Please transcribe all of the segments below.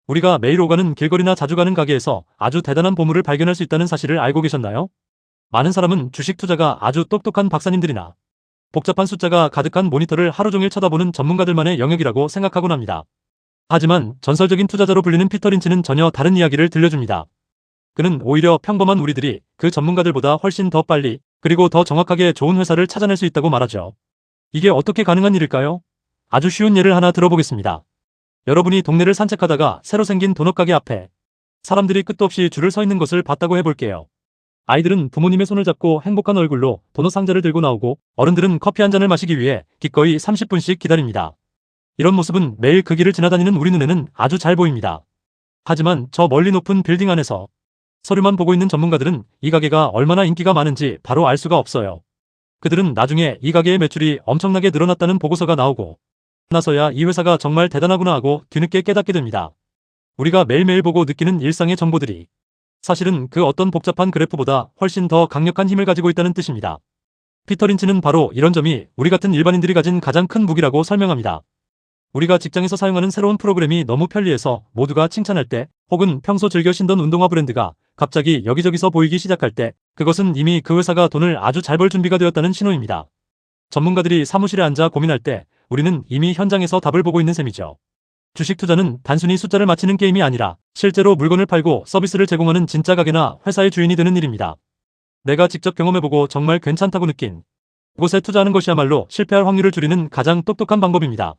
우리가 매일 오가는 길거리나 자주 가는 가게에서 아주 대단한 보물을 발견할 수 있다는 사실을 알고 계셨나요? 많은 사람은 주식 투자가 아주 똑똑한 박사님들이나 복잡한 숫자가 가득한 모니터를 하루 종일 쳐다보는 전문가들만의 영역이라고 생각하곤 합니다. 하지만 전설적인 투자자로 불리는 피터 린치는 전혀 다른 이야기를 들려줍니다. 그는 오히려 평범한 우리들이 그 전문가들보다 훨씬 더 빨리 그리고 더 정확하게 좋은 회사를 찾아낼 수 있다고 말하죠. 이게 어떻게 가능한 일일까요? 아주 쉬운 예를 하나 들어보겠습니다. 여러분이 동네를 산책하다가 새로 생긴 도넛 가게 앞에 사람들이 끝도 없이 줄을 서 있는 것을 봤다고 해볼게요. 아이들은 부모님의 손을 잡고 행복한 얼굴로 도넛 상자를 들고 나오고 어른들은 커피 한 잔을 마시기 위해 기꺼이 30분씩 기다립니다. 이런 모습은 매일 그 길을 지나다니는 우리 눈에는 아주 잘 보입니다. 하지만 저 멀리 높은 빌딩 안에서 서류만 보고 있는 전문가들은 이 가게가 얼마나 인기가 많은지 바로 알 수가 없어요. 그들은 나중에 이 가게의 매출이 엄청나게 늘어났다는 보고서가 나오고 나서야 이 회사가 정말 대단하구나 하고 뒤늦게 깨닫게 됩니다. 우리가 매일매일 보고 느끼는 일상의 정보들이 사실은 그 어떤 복잡한 그래프보다 훨씬 더 강력한 힘을 가지고 있다는 뜻입니다. 피터 린치는 바로 이런 점이 우리 같은 일반인들이 가진 가장 큰 무기라고 설명합니다. 우리가 직장에서 사용하는 새로운 프로그램이 너무 편리해서 모두가 칭찬할 때, 혹은 평소 즐겨 신던 운동화 브랜드가 갑자기 여기저기서 보이기 시작할 때, 그것은 이미 그 회사가 돈을 아주 잘 벌 준비가 되었다는 신호입니다. 전문가들이 사무실에 앉아 고민할 때 우리는 이미 현장에서 답을 보고 있는 셈이죠. 주식 투자는 단순히 숫자를 맞히는 게임이 아니라 실제로 물건을 팔고 서비스를 제공하는 진짜 가게나 회사의 주인이 되는 일입니다. 내가 직접 경험해보고 정말 괜찮다고 느낀 곳에 투자하는 것이야말로 실패할 확률을 줄이는 가장 똑똑한 방법입니다.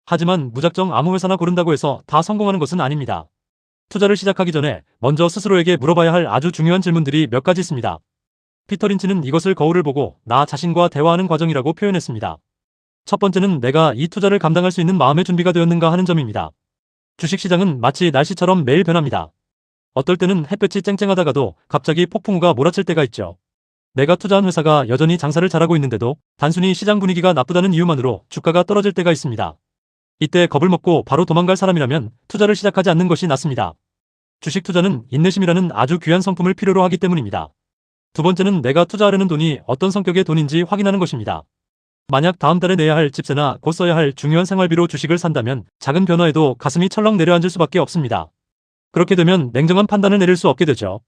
하지만 무작정 아무 회사나 고른다고 해서 다 성공하는 것은 아닙니다. 투자를 시작하기 전에 먼저 스스로에게 물어봐야 할 아주 중요한 질문들이 몇 가지 있습니다. 피터 린치는 이것을 거울을 보고 나 자신과 대화하는 과정이라고 표현했습니다. 첫 번째는 내가 이 투자를 감당할 수 있는 마음의 준비가 되었는가 하는 점입니다. 주식시장은 마치 날씨처럼 매일 변합니다. 어떨 때는 햇볕이 쨍쨍하다가도 갑자기 폭풍우가 몰아칠 때가 있죠. 내가 투자한 회사가 여전히 장사를 잘하고 있는데도 단순히 시장 분위기가 나쁘다는 이유만으로 주가가 떨어질 때가 있습니다. 이때 겁을 먹고 바로 도망갈 사람이라면 투자를 시작하지 않는 것이 낫습니다. 주식 투자는 인내심이라는 아주 귀한 성품을 필요로 하기 때문입니다. 두 번째는 내가 투자하려는 돈이 어떤 성격의 돈인지 확인하는 것입니다. 만약 다음 달에 내야 할 집세나 곧 써야 할 중요한 생활비로 주식을 산다면 작은 변화에도 가슴이 철렁 내려앉을 수밖에 없습니다. 그렇게 되면 냉정한 판단을 내릴 수 없게 되죠.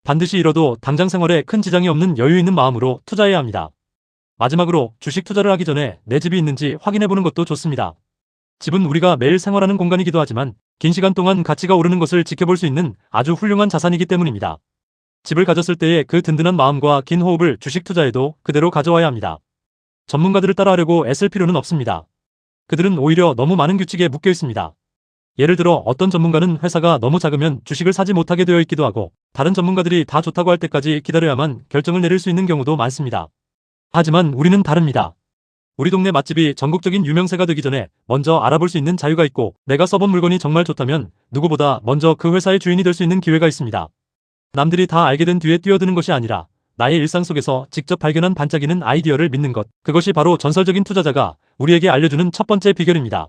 반드시 잃어도 당장 생활에 큰 지장이 없는 여유 있는 마음으로 투자해야 합니다. 마지막으로 주식 투자를 하기 전에 내 집이 있는지 확인해보는 것도 좋습니다. 집은 우리가 매일 생활하는 공간이기도 하지만 긴 시간 동안 가치가 오르는 것을 지켜볼 수 있는 아주 훌륭한 자산이기 때문입니다. 집을 가졌을 때의 그 든든한 마음과 긴 호흡을 주식 투자에도 그대로 가져와야 합니다. 전문가들을 따라하려고 애쓸 필요는 없습니다. 그들은 오히려 너무 많은 규칙에 묶여 있습니다. 예를 들어 어떤 전문가는 회사가 너무 작으면 주식을 사지 못하게 되어 있기도 하고 다른 전문가들이 다 좋다고 할 때까지 기다려야만 결정을 내릴 수 있는 경우도 많습니다. 하지만 우리는 다릅니다. 우리 동네 맛집이 전국적인 유명세가 되기 전에 먼저 알아볼 수 있는 자유가 있고 내가 써본 물건이 정말 좋다면 누구보다 먼저 그 회사의 주인이 될 수 있는 기회가 있습니다. 남들이 다 알게 된 뒤에 뛰어드는 것이 아니라 나의 일상 속에서 직접 발견한 반짝이는 아이디어를 믿는 것, 그것이 바로 전설적인 투자자가 우리에게 알려주는 첫 번째 비결입니다.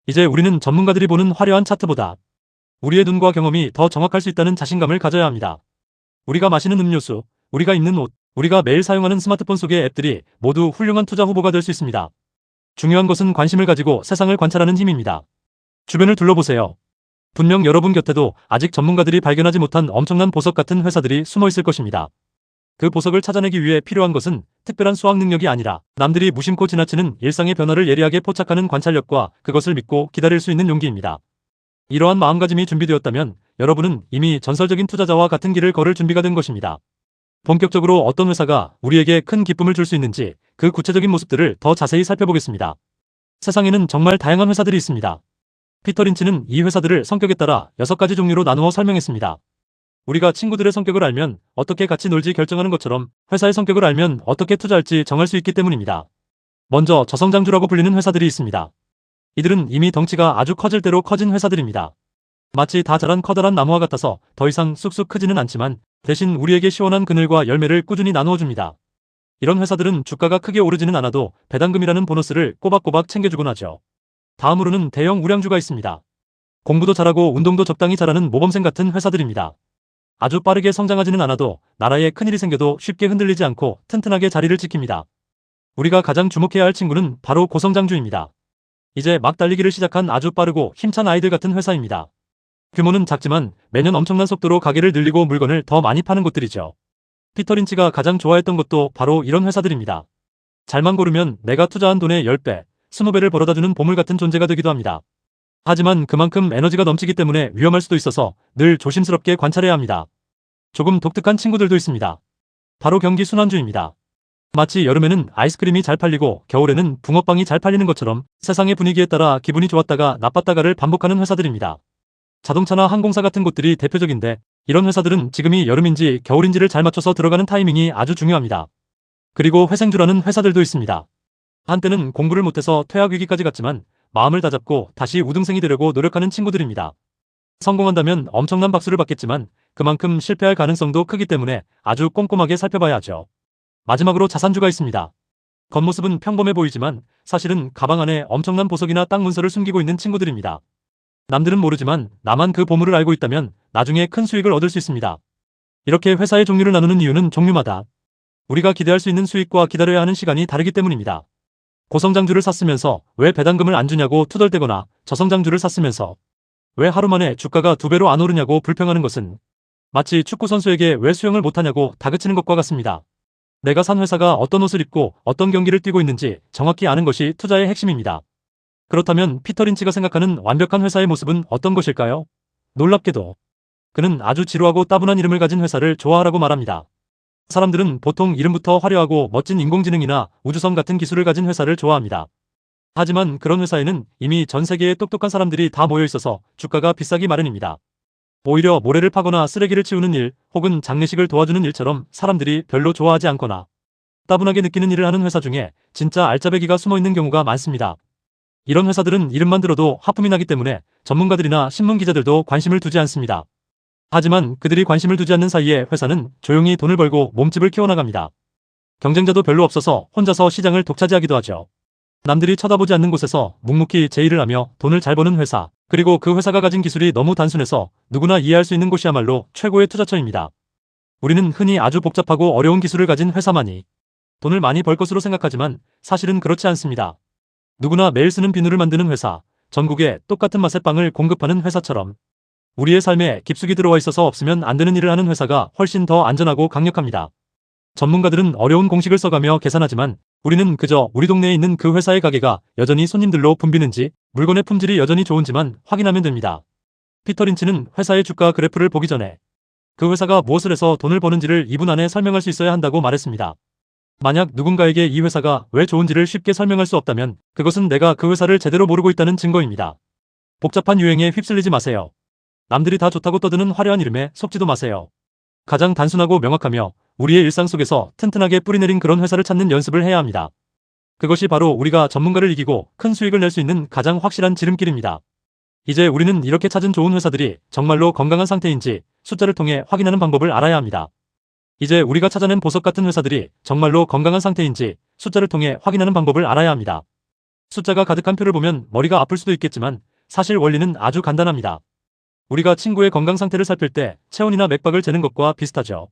이제 우리는 전문가들이 보는 화려한 차트보다 우리의 눈과 경험이 더 정확할 수 있다는 자신감을 가져야 합니다. 우리가 마시는 음료수, 우리가 입는 옷, 우리가 매일 사용하는 스마트폰 속의 앱들이 모두 훌륭한 투자 후보가 될 수 있습니다. 중요한 것은 관심을 가지고 세상을 관찰하는 힘입니다. 주변을 둘러보세요. 분명 여러분 곁에도 아직 전문가들이 발견하지 못한 엄청난 보석 같은 회사들이 숨어 있을 것입니다. 그 보석을 찾아내기 위해 필요한 것은 특별한 수학 능력이 아니라 남들이 무심코 지나치는 일상의 변화를 예리하게 포착하는 관찰력과 그것을 믿고 기다릴 수 있는 용기입니다. 이러한 마음가짐이 준비되었다면 여러분은 이미 전설적인 투자자와 같은 길을 걸을 준비가 된 것입니다. 본격적으로 어떤 회사가 우리에게 큰 기쁨을 줄 수 있는지 그 구체적인 모습들을 더 자세히 살펴보겠습니다. 세상에는 정말 다양한 회사들이 있습니다. 피터 린치는 이 회사들을 성격에 따라 6가지 종류로 나누어 설명했습니다. 우리가 친구들의 성격을 알면 어떻게 같이 놀지 결정하는 것처럼 회사의 성격을 알면 어떻게 투자할지 정할 수 있기 때문입니다. 먼저 저성장주라고 불리는 회사들이 있습니다. 이들은 이미 덩치가 아주 커질 대로 커진 회사들입니다. 마치 다 자란 커다란 나무와 같아서 더 이상 쑥쑥 크지는 않지만 대신 우리에게 시원한 그늘과 열매를 꾸준히 나누어줍니다. 이런 회사들은 주가가 크게 오르지는 않아도 배당금이라는 보너스를 꼬박꼬박 챙겨주곤 하죠. 다음으로는 대형 우량주가 있습니다. 공부도 잘하고 운동도 적당히 잘하는 모범생 같은 회사들입니다. 아주 빠르게 성장하지는 않아도 나라에 큰일이 생겨도 쉽게 흔들리지 않고 튼튼하게 자리를 지킵니다. 우리가 가장 주목해야 할 친구는 바로 고성장주입니다. 이제 막 달리기를 시작한 아주 빠르고 힘찬 아이들 같은 회사입니다. 규모는 작지만 매년 엄청난 속도로 가게를 늘리고 물건을 더 많이 파는 곳들이죠. 피터 린치가 가장 좋아했던 것도 바로 이런 회사들입니다. 잘만 고르면 내가 투자한 돈의 10배, 20배를 벌어다주는 보물 같은 존재가 되기도 합니다. 하지만 그만큼 에너지가 넘치기 때문에 위험할 수도 있어서 늘 조심스럽게 관찰해야 합니다. 조금 독특한 친구들도 있습니다. 바로 경기 순환주입니다. 마치 여름에는 아이스크림이 잘 팔리고 겨울에는 붕어빵이 잘 팔리는 것처럼 세상의 분위기에 따라 기분이 좋았다가 나빴다가를 반복하는 회사들입니다. 자동차나 항공사 같은 곳들이 대표적인데 이런 회사들은 지금이 여름인지 겨울인지를 잘 맞춰서 들어가는 타이밍이 아주 중요합니다. 그리고 회생주라는 회사들도 있습니다. 한때는 공부를 못해서 퇴학 위기까지 갔지만 마음을 다잡고 다시 우등생이 되려고 노력하는 친구들입니다. 성공한다면 엄청난 박수를 받겠지만 그만큼 실패할 가능성도 크기 때문에 아주 꼼꼼하게 살펴봐야 하죠. 마지막으로 자산주가 있습니다. 겉모습은 평범해 보이지만 사실은 가방 안에 엄청난 보석이나 땅 문서를 숨기고 있는 친구들입니다. 남들은 모르지만 나만 그 보물을 알고 있다면 나중에 큰 수익을 얻을 수 있습니다. 이렇게 회사의 종류를 나누는 이유는 종류마다 우리가 기대할 수 있는 수익과 기다려야 하는 시간이 다르기 때문입니다. 고성장주를 샀으면서 왜 배당금을 안 주냐고 투덜대거나 저성장주를 샀으면서 왜 하루 만에 주가가 2배로 안 오르냐고 불평하는 것은 마치 축구선수에게 왜 수영을 못하냐고 다그치는 것과 같습니다. 내가 산 회사가 어떤 옷을 입고 어떤 경기를 뛰고 있는지 정확히 아는 것이 투자의 핵심입니다. 그렇다면 피터 린치가 생각하는 완벽한 회사의 모습은 어떤 것일까요? 놀랍게도 그는 아주 지루하고 따분한 이름을 가진 회사를 좋아하라고 말합니다. 사람들은 보통 이름부터 화려하고 멋진 인공지능이나 우주선 같은 기술을 가진 회사를 좋아합니다. 하지만 그런 회사에는 이미 전 세계의 똑똑한 사람들이 다 모여 있어서 주가가 비싸기 마련입니다. 오히려 모래를 파거나 쓰레기를 치우는 일 혹은 장례식을 도와주는 일처럼 사람들이 별로 좋아하지 않거나 따분하게 느끼는 일을 하는 회사 중에 진짜 알짜배기가 숨어 있는 경우가 많습니다. 이런 회사들은 이름만 들어도 하품이 나기 때문에 전문가들이나 신문 기자들도 관심을 두지 않습니다. 하지만 그들이 관심을 두지 않는 사이에 회사는 조용히 돈을 벌고 몸집을 키워나갑니다. 경쟁자도 별로 없어서 혼자서 시장을 독차지하기도 하죠. 남들이 쳐다보지 않는 곳에서 묵묵히 제 일을 하며 돈을 잘 버는 회사, 그리고 그 회사가 가진 기술이 너무 단순해서 누구나 이해할 수 있는 곳이야말로 최고의 투자처입니다. 우리는 흔히 아주 복잡하고 어려운 기술을 가진 회사만이 돈을 많이 벌 것으로 생각하지만 사실은 그렇지 않습니다. 누구나 매일 쓰는 비누를 만드는 회사, 전국에 똑같은 맛의 빵을 공급하는 회사처럼 우리의 삶에 깊숙이 들어와 있어서 없으면 안 되는 일을 하는 회사가 훨씬 더 안전하고 강력합니다. 전문가들은 어려운 공식을 써가며 계산하지만 우리는 그저 우리 동네에 있는 그 회사의 가게가 여전히 손님들로 붐비는지 물건의 품질이 여전히 좋은지만 확인하면 됩니다. 피터 린치는 회사의 주가 그래프를 보기 전에 그 회사가 무엇을 해서 돈을 버는지를 2분 안에 설명할 수 있어야 한다고 말했습니다. 만약 누군가에게 이 회사가 왜 좋은지를 쉽게 설명할 수 없다면 그것은 내가 그 회사를 제대로 모르고 있다는 증거입니다. 복잡한 유행에 휩쓸리지 마세요. 남들이 다 좋다고 떠드는 화려한 이름에 속지도 마세요. 가장 단순하고 명확하며 우리의 일상 속에서 튼튼하게 뿌리내린 그런 회사를 찾는 연습을 해야 합니다. 그것이 바로 우리가 전문가를 이기고 큰 수익을 낼 수 있는 가장 확실한 지름길입니다. 이제 우리는 이렇게 찾은 좋은 회사들이 정말로 건강한 상태인지 숫자를 통해 확인하는 방법을 알아야 합니다. 이제 우리가 찾아낸 보석 같은 회사들이 정말로 건강한 상태인지 숫자를 통해 확인하는 방법을 알아야 합니다. 숫자가 가득한 표를 보면 머리가 아플 수도 있겠지만 사실 원리는 아주 간단합니다. 우리가 친구의 건강 상태를 살필 때 체온이나 맥박을 재는 것과 비슷하죠.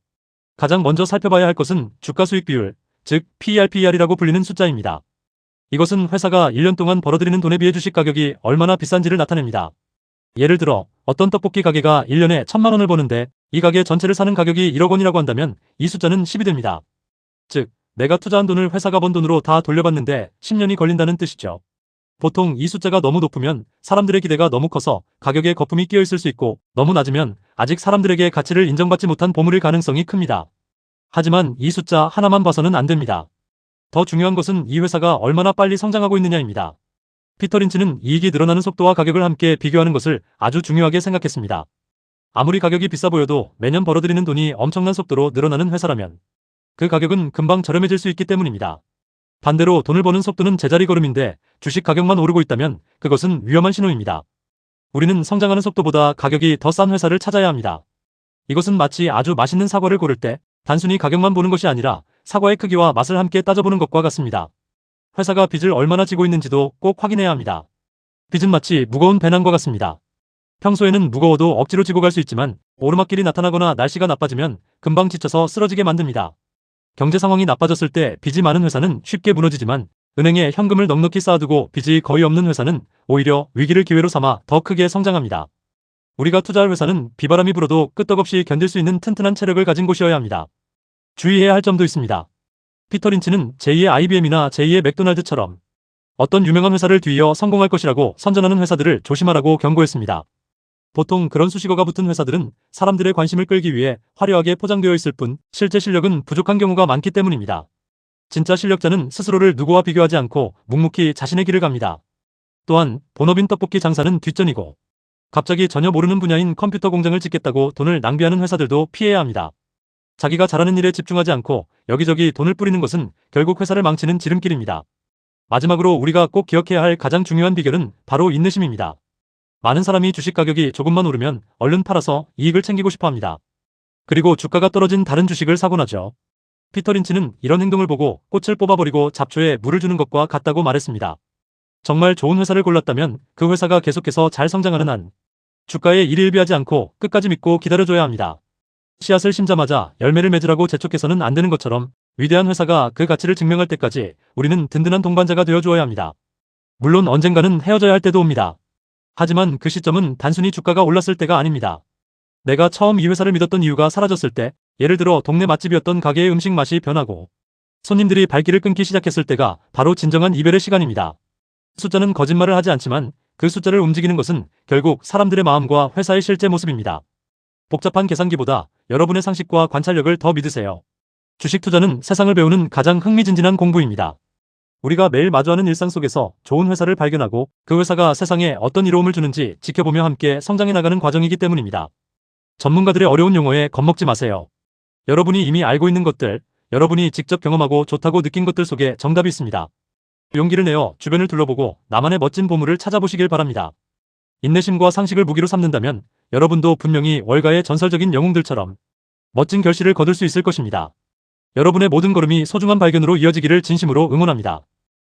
가장 먼저 살펴봐야 할 것은 주가 수익 비율, 즉 PER/PER이라고 불리는 숫자입니다. 이것은 회사가 1년 동안 벌어들이는 돈에 비해 주식 가격이 얼마나 비싼지를 나타냅니다. 예를 들어 어떤 떡볶이 가게가 1년에 1,000만 원을 버는데 이 가게 전체를 사는 가격이 1억 원이라고 한다면 이 숫자는 10이 됩니다. 즉 내가 투자한 돈을 회사가 번 돈으로 다 돌려받는데 10년이 걸린다는 뜻이죠. 보통 이 숫자가 너무 높으면 사람들의 기대가 너무 커서 가격에 거품이 끼어 있을 수 있고 너무 낮으면 아직 사람들에게 가치를 인정받지 못한 보물일 가능성이 큽니다. 하지만 이 숫자 하나만 봐서는 안 됩니다. 더 중요한 것은 이 회사가 얼마나 빨리 성장하고 있느냐입니다. 피터 린치는 이익이 늘어나는 속도와 가격을 함께 비교하는 것을 아주 중요하게 생각했습니다. 아무리 가격이 비싸 보여도 매년 벌어들이는 돈이 엄청난 속도로 늘어나는 회사라면 그 가격은 금방 저렴해질 수 있기 때문입니다. 반대로 돈을 버는 속도는 제자리 걸음인데 주식 가격만 오르고 있다면 그것은 위험한 신호입니다. 우리는 성장하는 속도보다 가격이 더 싼 회사를 찾아야 합니다. 이것은 마치 아주 맛있는 사과를 고를 때 단순히 가격만 보는 것이 아니라 사과의 크기와 맛을 함께 따져보는 것과 같습니다. 회사가 빚을 얼마나 지고 있는지도 꼭 확인해야 합니다. 빚은 마치 무거운 배낭과 같습니다. 평소에는 무거워도 억지로 지고 갈 수 있지만 오르막길이 나타나거나 날씨가 나빠지면 금방 지쳐서 쓰러지게 만듭니다. 경제 상황이 나빠졌을 때 빚이 많은 회사는 쉽게 무너지지만 은행에 현금을 넉넉히 쌓아두고 빚이 거의 없는 회사는 오히려 위기를 기회로 삼아 더 크게 성장합니다. 우리가 투자할 회사는 비바람이 불어도 끄떡없이 견딜 수 있는 튼튼한 체력을 가진 곳이어야 합니다. 주의해야 할 점도 있습니다. 피터 린치는 제2의 IBM이나 제2의 맥도날드처럼 어떤 유명한 회사를 뒤이어 성공할 것이라고 선전하는 회사들을 조심하라고 경고했습니다. 보통 그런 수식어가 붙은 회사들은 사람들의 관심을 끌기 위해 화려하게 포장되어 있을 뿐 실제 실력은 부족한 경우가 많기 때문입니다. 진짜 실력자는 스스로를 누구와 비교하지 않고 묵묵히 자신의 길을 갑니다. 또한 본업인 떡볶이 장사는 뒷전이고 갑자기 전혀 모르는 분야인 컴퓨터 공장을 짓겠다고 돈을 낭비하는 회사들도 피해야 합니다. 자기가 잘하는 일에 집중하지 않고 여기저기 돈을 뿌리는 것은 결국 회사를 망치는 지름길입니다. 마지막으로 우리가 꼭 기억해야 할 가장 중요한 비결은 바로 인내심입니다. 많은 사람이 주식 가격이 조금만 오르면 얼른 팔아서 이익을 챙기고 싶어 합니다. 그리고 주가가 떨어진 다른 주식을 사곤 하죠. 피터 린치는 이런 행동을 보고 꽃을 뽑아버리고 잡초에 물을 주는 것과 같다고 말했습니다. 정말 좋은 회사를 골랐다면 그 회사가 계속해서 잘 성장하는 한 주가에 일희일비하지 않고 끝까지 믿고 기다려줘야 합니다. 씨앗을 심자마자 열매를 맺으라고 재촉해서는 안 되는 것처럼 위대한 회사가 그 가치를 증명할 때까지 우리는 든든한 동반자가 되어주어야 합니다. 물론 언젠가는 헤어져야 할 때도 옵니다. 하지만 그 시점은 단순히 주가가 올랐을 때가 아닙니다. 내가 처음 이 회사를 믿었던 이유가 사라졌을 때, 예를 들어 동네 맛집이었던 가게의 음식 맛이 변하고 손님들이 발길을 끊기 시작했을 때가 바로 진정한 이별의 시간입니다. 숫자는 거짓말을 하지 않지만 그 숫자를 움직이는 것은 결국 사람들의 마음과 회사의 실제 모습입니다. 복잡한 계산기보다 여러분의 상식과 관찰력을 더 믿으세요. 주식 투자는 세상을 배우는 가장 흥미진진한 공부입니다. 우리가 매일 마주하는 일상 속에서 좋은 회사를 발견하고 그 회사가 세상에 어떤 이로움을 주는지 지켜보며 함께 성장해 나가는 과정이기 때문입니다. 전문가들의 어려운 용어에 겁먹지 마세요. 여러분이 이미 알고 있는 것들, 여러분이 직접 경험하고 좋다고 느낀 것들 속에 정답이 있습니다. 용기를 내어 주변을 둘러보고 나만의 멋진 보물을 찾아보시길 바랍니다. 인내심과 상식을 무기로 삼는다면 여러분도 분명히 월가의 전설적인 영웅들처럼 멋진 결실을 거둘 수 있을 것입니다. 여러분의 모든 걸음이 소중한 발견으로 이어지기를 진심으로 응원합니다.